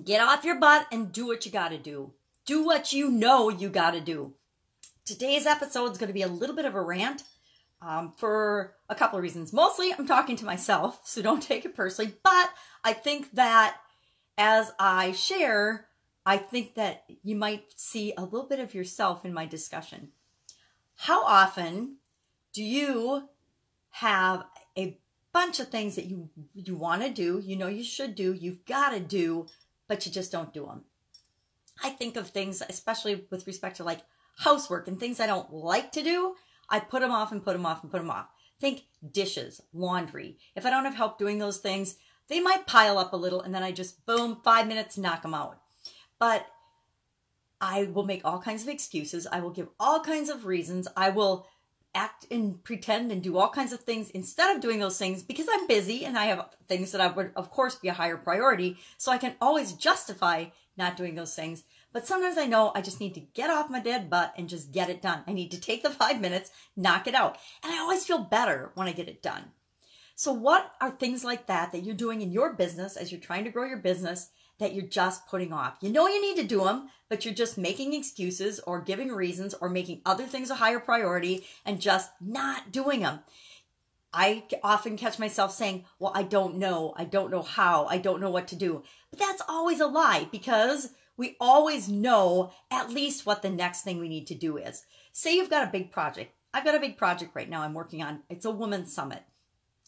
Get off your butt and do what you got to do. Do what you know you got to do. Today's episode is going to be a little bit of a rant for a couple of reasons. Mostly I'm talking to myself, so don't take it personally. But I think that as I share, I think that you might see a little bit of yourself in my discussion. How often do you have a bunch of things that you want to do, you know you should do, you've got to do, but you just don't do them? I think of things, especially with respect to like housework and things I don't like to do. I put them off and put them off and put them off. Think dishes, laundry. If I don't have help doing those things, they might pile up a little and then I just, boom, 5 minutes, knock them out. But I will make all kinds of excuses. I will give all kinds of reasons. I will act and pretend and do all kinds of things instead of doing those things because I'm busy and I have things that I would, of course, be a higher priority. So I can always justify not doing those things. But sometimes I know I just need to get off my dead butt and just get it done. I need to take the 5 minutes, knock it out. And I always feel better when I get it done. So what are things like that you're doing in your business as you're trying to grow your business that you're just putting off? You know you need to do them, but you're just making excuses or giving reasons or making other things a higher priority and just not doing them. I often catch myself saying, well, I don't know how, I don't know what to do. But that's always a lie because we always know at least what the next thing we need to do is. Say you've got a big project. I've got a big project right now I'm working on. It's a women's summit.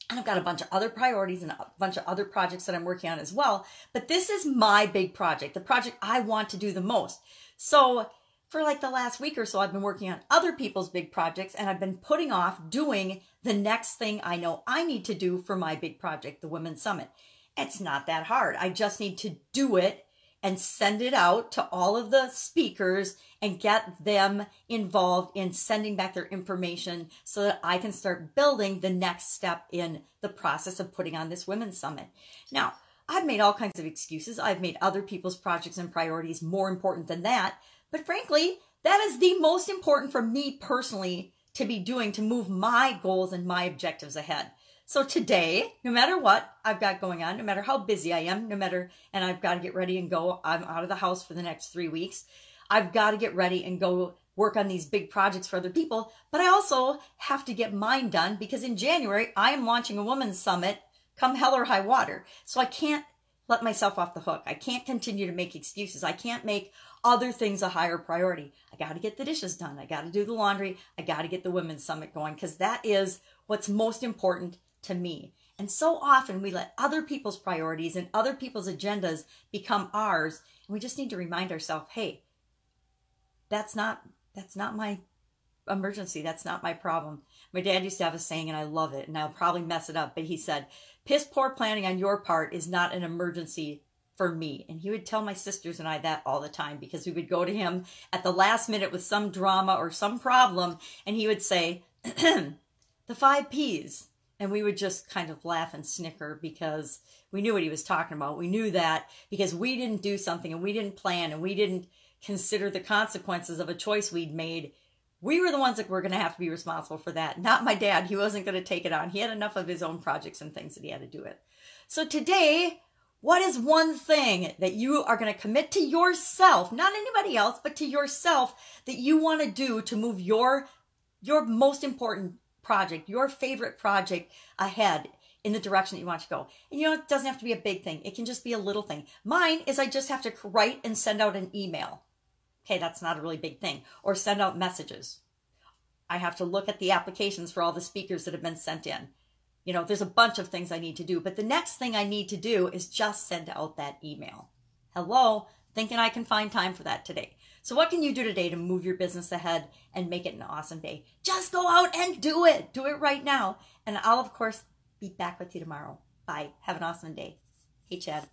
And I've got a bunch of other priorities and a bunch of other projects that I'm working on as well. But this is my big project, the project I want to do the most. So for like the last week or so, I've been working on other people's big projects and I've been putting off doing the next thing I know I need to do for my big project, the Women's Summit. It's not that hard. I just need to do it and send it out to all of the speakers and get them involved in sending back their information so that I can start building the next step in the process of putting on this Women's Summit. Now, I've made all kinds of excuses. I've made other people's projects and priorities more important than that. But frankly, that is the most important for me personally to be doing to move my goals and my objectives ahead. So today, no matter what I've got going on, no matter how busy I am, and I've got to get ready and go, I'm out of the house for the next 3 weeks. I've got to get ready and go work on these big projects for other people. But I also have to get mine done because in January, I am launching a women's summit come hell or high water. So I can't let myself off the hook. I can't continue to make excuses. I can't make other things a higher priority. I got to get the dishes done. I got to do the laundry. I got to get the women's summit going because that is what's most important to me. And so often we let other people's priorities and other people's agendas become ours. And we just need to remind ourselves, hey, that's not my emergency. That's not my problem. My dad used to have a saying, and I love it, and I'll probably mess it up, but he said, piss poor planning on your part is not an emergency for me. And he would tell my sisters and I that all the time because we would go to him at the last minute with some drama or some problem, and he would say, the 5 Ps. And we would just kind of laugh and snicker because we knew what he was talking about. We knew that because we didn't do something and we didn't plan and we didn't consider the consequences of a choice we'd made. We were the ones that were going to have to be responsible for that. Not my dad. He wasn't going to take it on. He had enough of his own projects and things that he had to do it. So today, what is one thing that you are going to commit to yourself, not anybody else, but to yourself that you want to do to move your most important project, your favorite project ahead in the direction that you want to go? And you know, it doesn't have to be a big thing. It can just be a little thing. Mine is I just have to write and send out an email. Okay, that's not a really big thing. Or send out messages. I have to look at the applications for all the speakers that have been sent in. You know, there's a bunch of things I need to do. But the next thing I need to do is just send out that email. Hello, thinking I can find time for that today. So what can you do today to move your business ahead and make it an awesome day? Just go out and do it. Do it right now. And I'll, of course, be back with you tomorrow. Bye. Have an awesome day. Hey, Chad.